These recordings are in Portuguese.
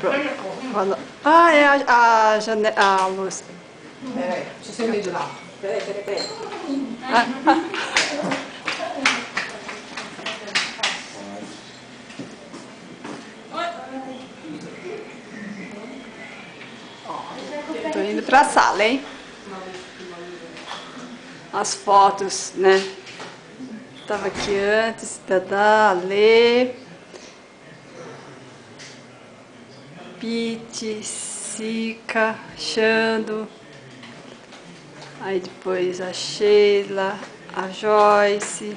Pronto. Ah, é a janela, a luz. Peraí, deixa eu acender de lá. Peraí. Tô indo pra sala, hein? As fotos, né? Tava aqui antes, da Lê, Pete, Sica, Xando. Aí depois a Sheila, a Joyce.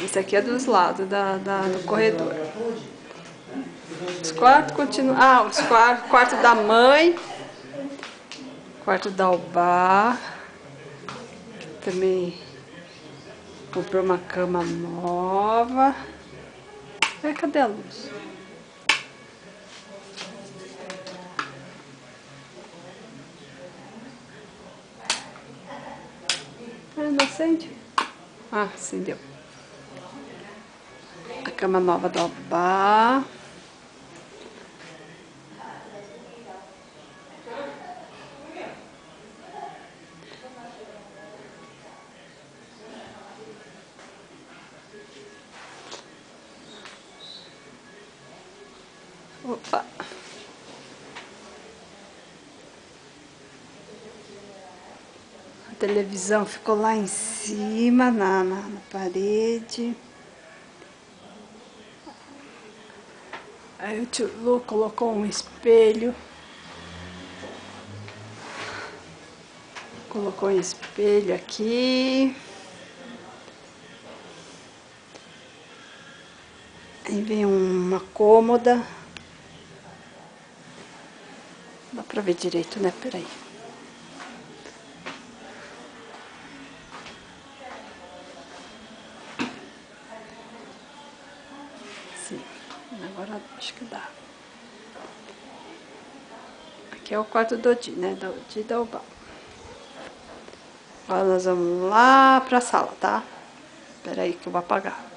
Esse aqui é dos lados do corredor. Os quartos continuam. Ah, os quarto da mãe. Quarto da Ubá. Também comprou uma cama nova. Cadê a luz? Não acende? Ah, acendeu. A cama nova da Ubá. Opa! A televisão ficou lá em cima, na parede. Aí o tio Lu colocou um espelho. Colocou um espelho aqui. Aí vem uma cômoda. Dá pra ver direito, né? Peraí. Sim, agora acho que dá. Aqui é o quarto do Di, né? Do Di da Ubá. Agora nós vamos lá pra sala, tá? Peraí que eu vou apagar.